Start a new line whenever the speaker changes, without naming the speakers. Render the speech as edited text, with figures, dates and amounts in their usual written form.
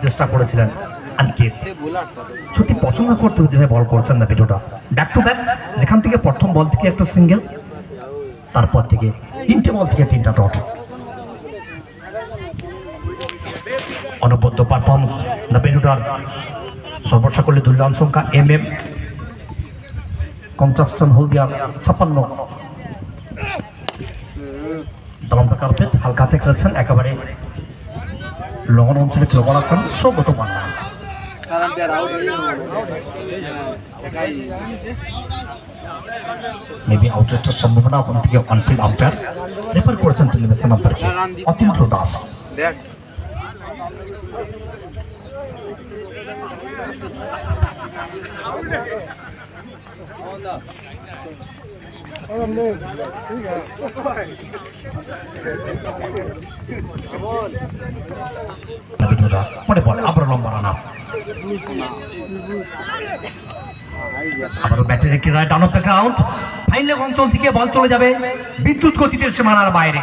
চেষ্টা করেছিলেন আনকিত। সত্যি পছন্দ করতে যেভাবে বল করছেন না ভিডিওটা ব্যাক টু ব্যাক, যেখান থেকে প্রথম বল থেকে একটা সিঙ্গেল, তারপর থেকে তিনটে বল থেকে তিনটা ডট। অনবদ্য পারফরমেন্স দ্য ভিডিওটার সর্বর্ষা করলে দুর্দান্ত সংখ্যা MM 50 রান হলদিয়া 56। দলন্ত কার্পেট হালকাতে খেলছেন, একেবারে লগন অঞ্চলে খেলে বলাচ্ছেন সৌগত মান্না। মেবি আউটরেটের সম্ভাবনা ওখান থেকে অনফিল্ড আম্পায়ার রেফার করেছেন টেলিভিশন আম্পায়ারকে অতীন্দ্র দাস। পরে বল আবার লম্বা রানা, আবারও ব্যাটে রেখে রায় done off the ground. Fine leg অঞ্চল থেকে বল চলে যাবে বিদ্যুৎ গতিতে সীমানার বাইরে।